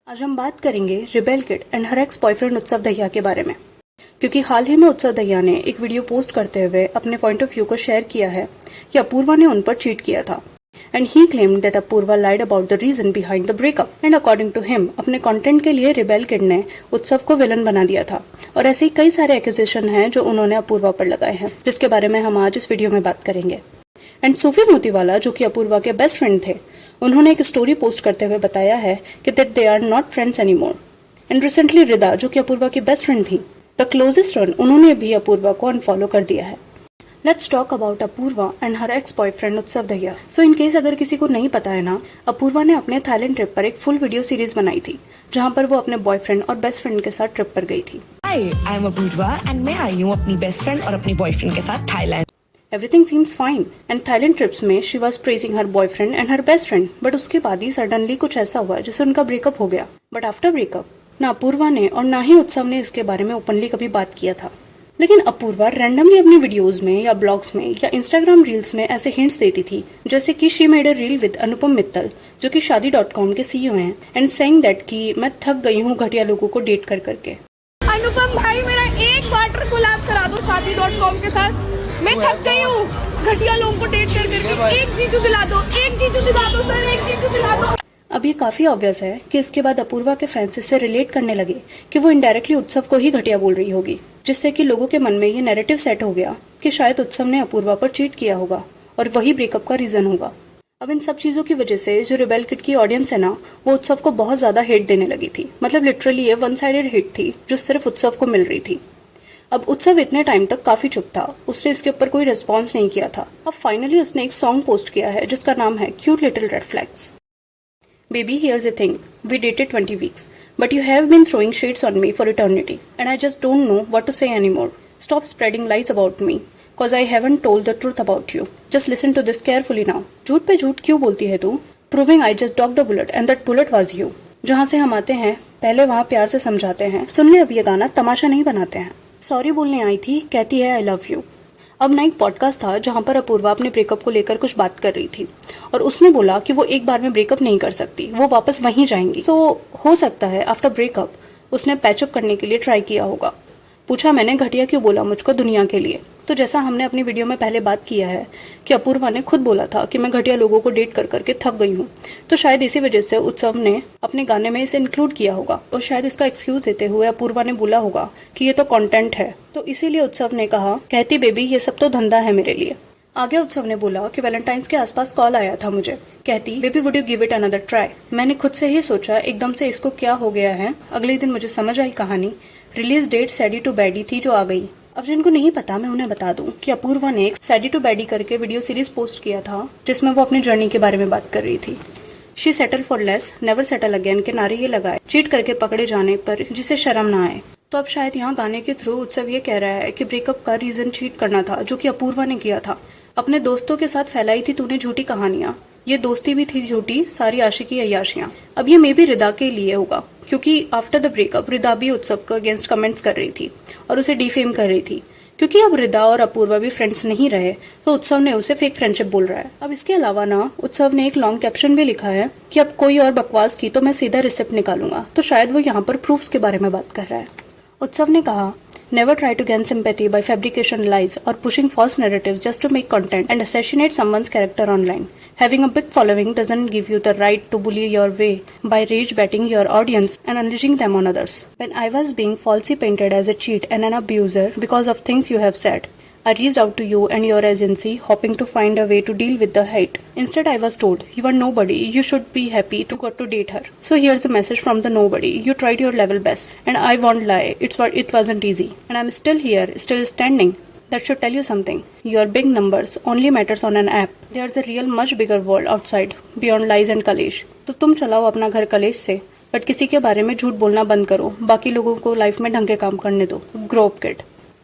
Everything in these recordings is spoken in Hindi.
आज हम बात करेंगे rebel kid and her ex boyfriend Utsav Dahiya के बारे में, क्योंकि हाल ही में उत्सव दहिया ने एक वीडियो पोस्ट करते हुए अपने पॉइंट ऑफ व्यू को शेयर किया है कि अपूर्वा ने उन पर चीट किया था and he claimed that Apoorva lied about the reason behind the breakup and according to him अपने कंटेंट के लिए रिबेल किड ने उत्सव को विलन बना दिया था। और ऐसे ही कई सारे एक्यूजेशन हैं जो उन्होंने अपूर्वा पर लगाए हैं, जिसके बारे में हम आज इस वीडियो में बात करेंगे। एंड सूफी मोतीवाला, जो कि अपूर्वा के बेस्ट फ्रेंड थे, उन्होंने एक स्टोरी पोस्ट करते हुए बताया है कि that they are not friends anymore. And recently Rida, जो कि अपूर्वा की बेस्ट फ्रेंड थी, द क्लोजेस्ट वन, उन्होंने भी अपूर्वा को अनफॉलो कर दिया है। Let's talk about Apurva and her ex boyfriend Utsav Dahiya. So in case अगर किसी को नहीं पता है ना, अपूर्वा ने अपने थाईलैंड ट्रिप पर एक फुल वीडियो सीरीज बनाई थी, जहां पर वो अपने बॉयफ्रेंड और बेस्ट फ्रेंड के साथ ट्रिप पर गई थी। हाय, आई एम अपूर्वा एंड मैं आई हूँ अपनी बेस्ट फ्रेंड और अपने बॉयफ्रेंड के साथ Thailand. Everything seems fine and Thailand trips में she was praising her boyfriend and her best friend, but उसके बाद ही सडनली कुछ ऐसा हुआ जिससे उनका ब्रेकअप हो गया। बट आफ्टर ब्रेकअप ना अपूर्वा ने और ना ही उत्सव ने इसके बारे में ओपनली कभी बात किया था। लेकिन अपूर्वा रैंडमली अपनी वीडियोस में या ब्लॉग्स में या इंस्टाग्राम रील्स में ऐसे हिंट्स देती थी, जैसे कि she made a reel with Anupam Mittal, जो कि शादी.com के CEO हैं, एंड सेइंग दैट कि मैं थक गई हूँ घटिया लोगों को डेट कर करके। अनुपम भाई, मेरा एक वाटर कोलैब करा दो शादी.com के साथ। मैं थक गई हूँ घटिया लोगों को डेट कर करके। एक जीजू दिला दो, एक जीजू दिला दो सर, एक जीजू दिला दो। अब ये काफी ऑब्वियस है कि इसके बाद अपूर्वा के फैंस इससे रिलेट करने लगे कि वो इनडायरेक्टली उत्सव को ही घटिया बोल रही होगी, जिससे कि लोगों के मन में ये नैरेटिव सेट हो गया कि शायद उत्सव ने अपूर्वा पर चीट किया होगा और वही ब्रेकअप का रीजन होगा। अब इन सब चीजों की वजह से जो रिबेल किड की ऑडियंस है ना, वो उत्सव को बहुत ज्यादा हेट देने लगी थी। मतलब लिटरली ये वन साइडेड हेट थी जो सिर्फ उत्सव को मिल रही थी। अब उत्सव इतने टाइम तक काफी चुप था, उसने इसके ऊपर कोई रिस्पॉन्स नहीं किया था। अब फाइनली उसने एक सॉन्ग पोस्ट किया है जिसका नाम है cute little red flags. Baby, here's the thing. We dated 20 weeks, but you have been throwing shades on me for eternity, and I just don't know what to say anymore. Stop spreading lies about me, cause I haven't told the truth about you. Just listen to this carefully now. झूठ पे झूठ क्यों बोलती है तू? Proving I just dodged a bullet, and that bullet was you. जहाँ से हम आते हैं, पहले वहाँ प्यार से समझाते हैं। सुन ले, अब ये गाना तमाशा नहीं बनाते हैं। सॉरी बोलने आई थी, कहती है आई लव यू। अब ना एक पॉडकास्ट था जहां पर अपूर्वा अपने ब्रेकअप को लेकर कुछ बात कर रही थी और उसने बोला कि वो एक बार में ब्रेकअप नहीं कर सकती, वो वापस वहीं जाएंगी। तो हो सकता है आफ्टर ब्रेकअप उसने पैचअप करने के लिए ट्राई किया होगा। पूछा मैंने, घटिया क्यों बोला मुझको दुनिया के लिए? तो जैसा हमने अपनी वीडियो में पहले बात किया है कि अपूर्वा ने खुद बोला था कि मैं घटिया लोगों को डेट कर करके थक गई हूँ, तो शायद इसी वजह से उत्सव ने अपने गाने में इसे इंक्लूड किया होगा और शायद इसका एक्सक्यूज देते हुए अपूर्वा ने बोला होगा कि ये तो कंटेंट है। तो इसीलिए उत्सव ने कहा, कहती बेबी ये सब तो धंधा है मेरे लिए। आगे उत्सव ने बोला कि वैलेंटाइंस के आसपास कॉल आया था मुझे, कहती baby would you give it another try. मैंने खुद से ही सोचा एकदम से इसको क्या हो गया है। अगले दिन मुझे समझ आई कहानी। रिलीज डेट सैडी टू बैडी थी जो आ गई। अब जिनको नहीं पता मैं उन्हें बता दूं कि अपूर्वा ने एक सैडी टू बैडी करके वीडियो सीरीज पोस्ट किया था जिसमें वो अपनी जर्नी के बारे में बात कर रही थी। She settle for less never settle again के नारे ये लगाए, चीट करके पकड़े जाने पर जिसे शर्म ना आए। तो अब शायद यहाँ गाने के थ्रू उत्सव ये कह रहा है कि ब्रेकअप का रीजन चीट करना था, जो कि अपूर्वा ने किया था। अपने दोस्तों के साथ फैलाई थी तूने झूठी कहानियां, ये दोस्ती भी थी झूठी, सारी आशिकी अय्याशियां। अब ये मे बी रिदा के लिए होगा, क्योंकि आफ्टर द ब्रेकअप रिदा भी उत्सव के अगेंस्ट कमेंट्स कर रही थी और उसे डिफेम कर रही थी। क्योंकि अब रिदा और अपूर्वा भी फ्रेंड्स नहीं रहे, तो उत्सव ने उसे फेक फ्रेंडशिप बोल रहा है। अब इसके अलावा ना उत्सव ने एक लॉन्ग कैप्शन भी लिखा है कि अब कोई और बकवास की तो मैं सीधा रिसिप्ट निकालूंगा। तो शायद वो यहाँ पर प्रूफ्स के बारे में बात कर रहा है। उत्सव ने कहा, Never try to gain sympathy by fabrication lies or pushing false narratives just to make content and assassinate someone's character online. Having a big following doesn't give you the right to bully your way by rage baiting your audience and unleashing them on others. When I was being falsely painted as a cheat and an abuser because of things you have said, I reached out to you and your agency hoping to find a way to deal with the hate. Instead, I was told, you are nobody, you should be happy to got to date her. So here's a message from the nobody. You tried your level best and I won't lie, it wasn't easy. And I'm still here, still standing. That should tell you something. Your big numbers only matters on an app. There's a real much bigger world outside, beyond lies and कलेश। तो तुम चलाओ अपना घर कलेश से, बट किसी के बारे में झूठ बोलना बंद करो, बाकी लोगों को लाइफ में ढंग के काम करने दो। Grow up kid.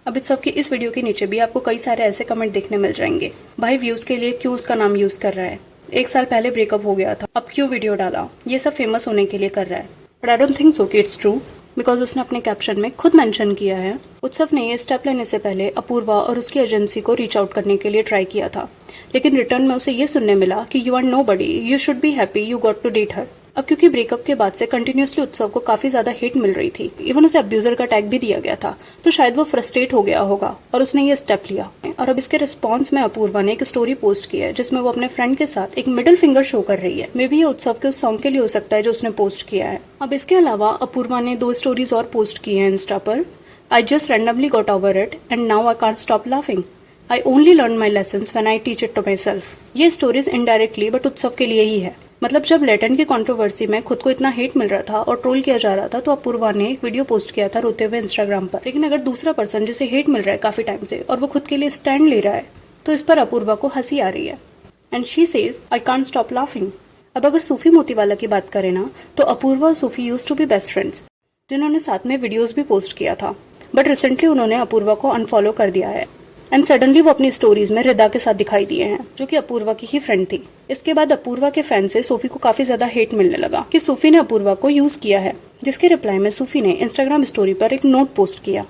अब इस सब की इस वीडियो के नीचे भी आपको कई सारे ऐसे कमेंट देखने मिल जाएंगे, भाई व्यूज के लिए क्यों उसका नाम यूज कर रहा है, एक साल पहले ब्रेकअप हो गया था, अब क्यों वीडियो डाला, ये सब फेमस होने के लिए कर रहा है। But I don't think so कि इट्स ट्रू, बिकॉज उसने अपने कैप्शन में खुद मेंशन किया है उत्सव ने ये स्टेप लेने से पहले अपूर्वा और उसकी एजेंसी को रीच आउट करने के लिए ट्राई किया था, लेकिन रिटर्न में उसे ये सुनने मिला कि you are nobody, you should be happy, you got to date her. अब क्योंकि ब्रेकअप के बाद से कंटिन्यूसली उत्सव को काफी ज्यादा हिट मिल रही थी, इवन उसे अब्यूजर का टैग भी दिया गया था, तो शायद वो फ्रस्ट्रेट हो गया होगा और उसने ये स्टेप लिया। और अब इसके रिस्पॉन्स में अपूर्वा ने एक स्टोरी पोस्ट की है जिसमें वो अपने फ्रेंड के साथ एक मिडिल फिंगर शो कर रही है। मे बी ये उत्सव के उस सॉन्ग के लिए हो सकता है जो उसने पोस्ट किया है। अब इसके अलावा अपूर्वा ने 2 स्टोरीज और पोस्ट की है इंस्टा पर। I just randomly got over it and now I can't stop laughing. I only learn my lessons when I teach it to myself. ये स्टोरीज इनडायरेक्टली बट उत्सव के लिए ही है। मतलब जब लेटन की कंट्रोवर्सी में खुद को इतना हेट मिल रहा था और ट्रोल किया जा रहा था, तो अपूर्वा ने एक वीडियो पोस्ट किया था रोते हुए इंस्टाग्राम पर। लेकिन अगर दूसरा पर्सन जिसे हेट मिल रहा है काफी टाइम से और वो खुद के लिए स्टैंड ले रहा है, तो इस पर अपूर्वा को हंसी आ रही है। And she says I can't stop laughing. अब अगर सूफी मोतीवाला की बात करें ना, तो अपूर्वा और Sufi used to be best friends, जिन्होंने साथ में वीडियोस भी पोस्ट किया था। बट रिसेंटली उन्होंने अपूर्वा को अनफॉलो कर दिया है एंड सडनली वो अपनी स्टोरीज में रिदा के साथ दिखाई दिए हैं, जो कि अपूर्वा की ही फ्रेंड थी। इसके बाद अपूर्वा के फैन से सूफी को काफी ज्यादा हेट मिलने लगा कि सूफी ने अपूर्वा को यूज किया है, जिसके रिप्लाई में सूफी ने इंस्टाग्राम स्टोरी पर एक नोट पोस्ट किया।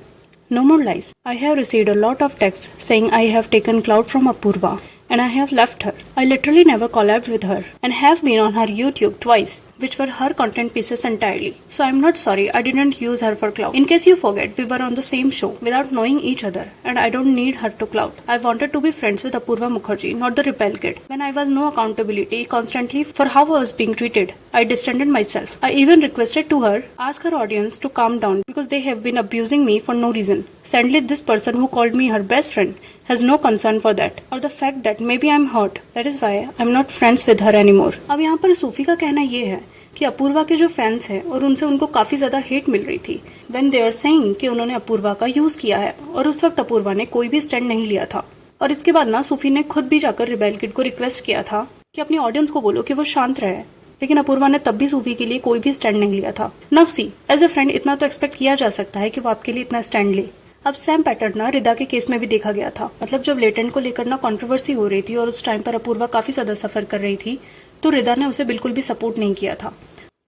No more lies. I have received a lot of texts saying I have taken clout from Apurva and I have left her. I literally never collabed with her and have been on her YouTube twice, which were her content pieces entirely. So I'm not sorry I didn't use her for clout. In case you forget, we were on the same show without knowing each other and I don't need her to clout. I wanted to be friends with Apurva Mukherjee, not the rebel kid. When I was no accountability constantly for how I was being treated, I distanced myself. I even requested to her, ask her audience to calm down because they have been abusing me for no reason. Sadly, this person who called me her best friend has no concern for that or the fact that maybe I'm hurt. That is why I'm not friends with her anymore. अब यहाँ पर सूफी का कहना ये है कि अपूर्वा के जो फैंस हैं और उनसे उनको काफी ज्यादा हेट मिल रही थी when they are saying कि उन्होंने अपूर्वा का यूज किया है और उस वक्त अपूर्वा ने कोई भी स्टैंड नहीं लिया था। और इसके बाद ना सूफी ने खुद भी जाकर रिबेल किड को रिक्वेस्ट किया था कि अपनी ऑडियंस को बोलो कि वो शांत रहे, लेकिन अपूर्वा ने तब भी सूफी के लिए कोई भी स्टैंड नहीं लिया था। नफसी एज ए फ्रेंड इतना तो एक्सपेक्ट किया जा सकता है कि वो आपके लिए इतना स्टैंड ले। अब सेम पैटर्न ना रिदा के केस में भी देखा गया था। मतलब जब लेटेंट को लेकर ना कंट्रोवर्सी हो रही थी और उस टाइम पर अपूर्वा काफी ज्यादा सफर कर रही थी, तो रिदा ने उसे बिल्कुल भी सपोर्ट नहीं किया था।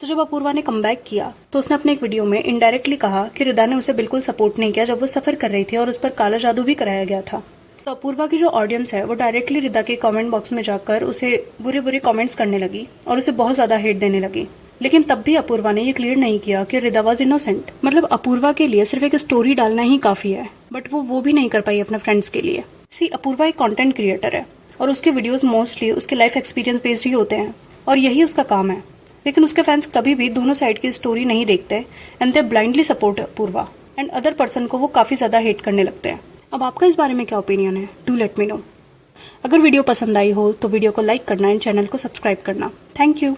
तो जब अपूर्वा ने कमबैक किया तो उसने अपने एक वीडियो में इनडायरेक्टली कहा कि रिदा ने उसे बिल्कुल सपोर्ट नहीं किया जब वो सफर कर रही थी और उस पर काला जादू भी कराया गया था। तो अपूर्वा की जो ऑडियंस है वो डायरेक्टली रिदा के कमेंट बॉक्स में जाकर उसे बुरे बुरे कमेंट्स करने लगी और उसे बहुत ज्यादा हेट देने लगी। लेकिन तब भी अपूर्वा ने ये क्लियर नहीं किया कि रिदा वाज इनोसेंट। मतलब अपूर्वा के लिए सिर्फ एक स्टोरी डालना ही काफी है, बट वो भी नहीं कर पाई अपने फ्रेंड्स के लिए। अपूर्वा एक कंटेंट क्रिएटर है और उसके वीडियोस मोस्टली उसके लाइफ एक्सपीरियंस बेस्ड ही होते हैं और यही उसका काम है। लेकिन उसके फैंस कभी भी दोनों साइड की स्टोरी नहीं देखते and they blindly support Apoorva and other person को वो काफी ज्यादा हेट करने लगते हैं। अब आपका इस बारे में क्या ओपिनियन है? Do let me know. अगर वीडियो पसंद आई हो तो वीडियो को लाइक करना एंड चैनल को सब्सक्राइब करना। Thank you.